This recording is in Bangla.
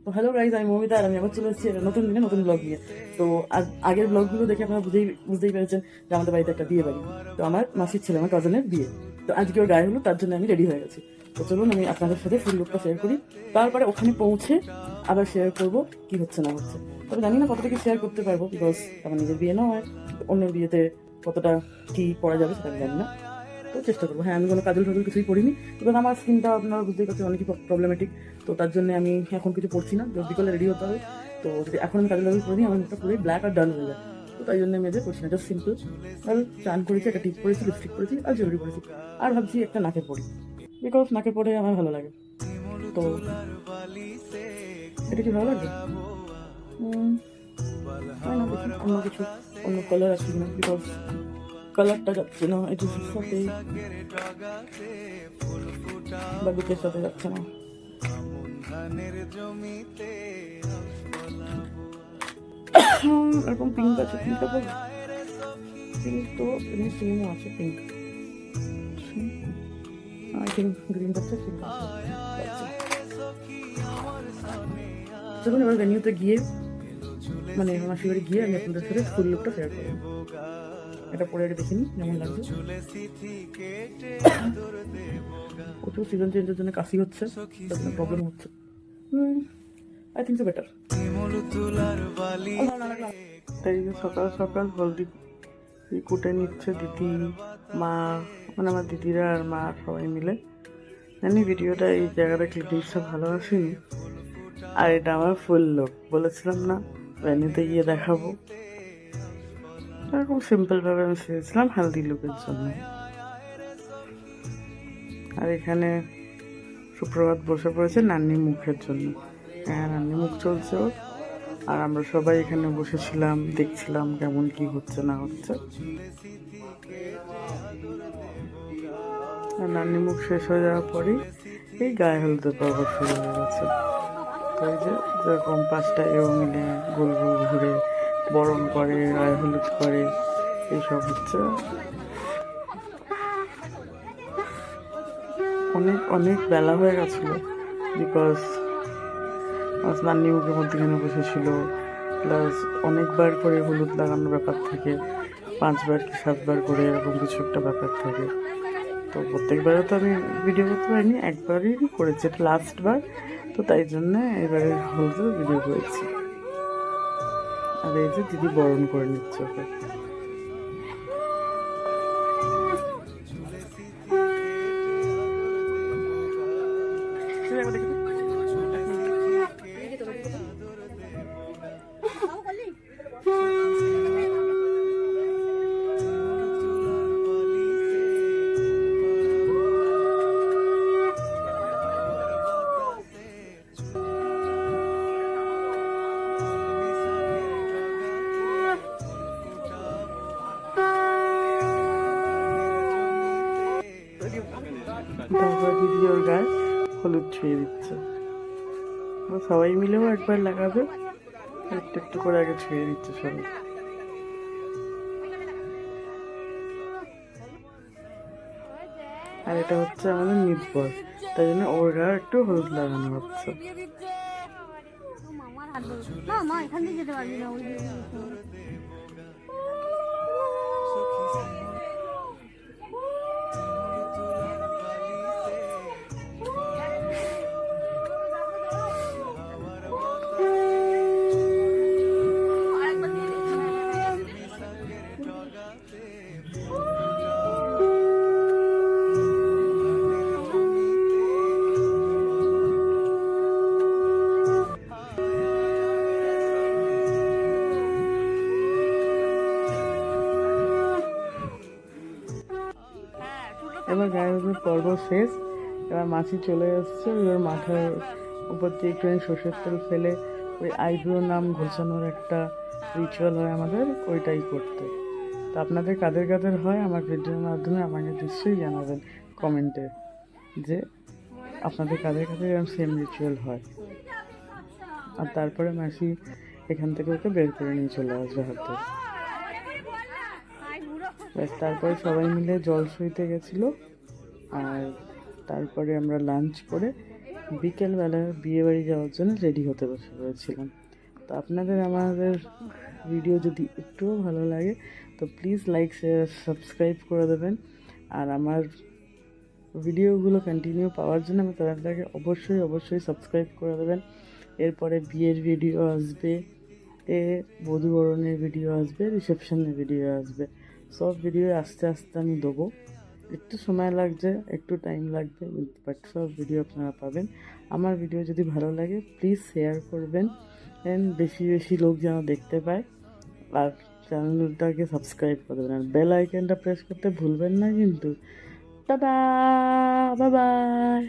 তো হ্যালো গাইজ, আমি মৌমিতা আর আমি আবার চলে এসেছি একটা নতুন দিনে নতুন ব্লগ নিয়ে। তো আগের ব্লগগুলো দেখে আপনারা বুঝতেই পেরেছেন যে আমাদের বাড়িতে একটা বিয়ে বাড়ি। তো আমার মাসির ছেলে, আমার কাজনের বিয়ে। তো আজকে ওর গায়ে হলো, তার জন্য আমি রেডি হয়ে গেছি। তো চলুন আমি আপনাদের সাথে ফুল লুকটা শেয়ার করি, তারপরে ওখানে পৌঁছে আবার শেয়ার করব কি হচ্ছে না হচ্ছে। তবে জানি না কতটা কি শেয়ার করতে পারবো, বিকজ আমার নিজের বিয়ে না হয়, অন্যের বিয়েতে কতটা কি করা যাবে সেটা আমি জানি না। তো চেষ্টা করবো। হ্যাঁ, আমি কোনো কাজল টাজল কিছুই করিনি, এবং আমার স্কিনটা আপনারা বুঝতেই পারছেন অনেকই প্রবলেমেটিক। তো তার জন্য আমি এখন কিছু পড়ছি না, বিকেলে রেডি হতে হবে। তো যদি এখন আমি কাজল টাজল করি আমার মুখটা পুরোই ব্ল্যাক আর ডাল হয়ে যায়। তো তাই জন্য আমি এদের করছি না, জাস্ট সিম্পল। আর চান করেছি, একটা টিপ করেছি, লিপস্টিক করেছি আর জুয়েলারি করেছি। আর ভাবছি একটা নাকে পরি, বিকজ নাকে পরে আমার ভালো লাগে। তো এটা কি ভালো লাগবে? তাই না, দেখি অন্য কিছু, অন্য কালার আছে কিনা, বিকজ কালারটা যাচ্ছে না এটির সাথে বা লুকের সাথে যাচ্ছে না। এরকম পিঙ্ক আছে, পিঙ্কটা বল। পিঙ্ক তো এমনি সেমও আছে, পিঙ্ক আই থিঙ্ক গ্রিন আছে, পিঙ্ক আছে। চলুন এবার ভেনিউতে গিয়ে, মানে মাসির বাড়ি গিয়ে আমি আপনাদের সাথে ফুল লুকটা শেয়ার করবো। এটা পরে আগে দেখিনি যেমন লাগছে। প্রচুর সিজন চেঞ্জের জন্য কাশি হচ্ছে, তার জন্য প্রবলেম হচ্ছে। I think so better. তাই সকাল সকাল হলদি কুটে নিচ্ছে দিদি, মা, মানে আমার দিদিরা আর মা সবাই মিলে। জানি ভিডিওটা এই জায়গাটা ক্লিপিংসটা ভালো আসেনি, আর এটা আমার ফুল লুক বলেছিলাম না ভ্যানিতে গিয়ে দেখাবো। এরকম সিম্পলভাবে আমি সেরেছিলাম হেলদি লুকের জন্য। আর এখানে সুপ্রভাত বসে পড়েছে নান্নি মুখের জন্য। হ্যাঁ, নান্নি মুখ চলছে ওর, আর আমরা সবাই এখানে বসেছিলাম, দেখছিলাম কেমন কি হচ্ছে না হচ্ছে। আর নান্নি মুখ শেষ হয়ে যাওয়ার পরেই এই গায়ে হলুদের পর্ব শুরু হয়ে গেছে। তো এই যে যেরকম 5টা এও মিলে গোল গোল ঘুরে বরণ করে, গায়ে হলুদ করে, এইসব হচ্ছে। অনেক অনেক বেলা হয়ে গেছিলো, বিকজ নান্নি মুখের মধ্যেখানে বসেছিল, প্লাস অনেকবার করে হলুদ লাগানোর ব্যাপার থাকে, 5বার কি 7বার করে এরকম কিছু একটা ব্যাপার থাকে। তো প্রত্যেকবারও তো আমি ভিডিও করতে পারিনি, একবারই করেছি, এটা লাস্টবার। তো তাই জন্য এবারে হলুদের ভিডিও করেছি। আর এই যে দিদি বরণ করে নিচ্ছে ওকে। তারপর দিদি ওর গায়ে হলুদ ছুঁয়ে দিচ্ছে, সবাই মিলেও একবার লাগাবে, একটু একটু করে আগে ছুঁয়ে দিচ্ছে সবাই। আর এটা হচ্ছে আমাদের মিতবর, তাই জন্য ওর গায়ে একটু হলুদ লাগানো হচ্ছে। এবার গায়ে হলুদের পর্ব শেষ। এবার মাছি চলে এসছে, ওর মাথার উপর দিয়ে একটুখানি সর্ষের তেল ফেলে ওই আইব্রো নাম ঘোষানোর একটা রিচুয়াল হয় আমাদের, ওইটাই করতে। তো আপনাদের কাদের কাদের হয় আমার ভিডিওর মাধ্যমে আমাকে নিশ্চয়ই জানাবেন কমেন্টে, যে আপনাদের কাদের কাদের এরকম সেম রিচুয়াল হয়। আর তারপরে মাসি এখান থেকে ওকে বের করে নিয়ে চলে আসবে হাতে। ব্যাস, তারপরে সবাই মিলে জল সইতে গেছিলো। আর তারপরে আমরা লাঞ্চ করে বিকেলবেলা বিয়ে বাড়ি যাওয়ার জন্য রেডি হতে বসে পড়েছিলাম। তো আপনাদের আমাদের ভিডিও যদি একটুও ভালো লাগে তো প্লিজ লাইক শেয়ার সাবস্ক্রাইব করে দেবেন। আর আমার ভিডিওগুলো কন্টিনিউ পাওয়ার জন্য আমার চ্যানেলটাকে অবশ্যই সাবস্ক্রাইব করে দেবেন। এরপরে বিয়ের ভিডিও আসবে, বধূবরণের ভিডিও আসবে, রিসেপশনের ভিডিও আসবে। সব ভিডিও আস্তে আস্তে আমি দেবো। একটু সময় লাগছে, একটু টাইম লাগবে, বাট সব ভিডিও আপনারা পাবেন। আমার ভিডিও যদি ভালো লাগে প্লিজ শেয়ার করবেন, বেশি লোক যেন দেখতে পায়। আর চ্যানেলটাকে সাবস্ক্রাইব করে দেবেন, আর বেল আইকনটা প্রেস করতে ভুলবেন না কিন্তু। Tata, bye bye.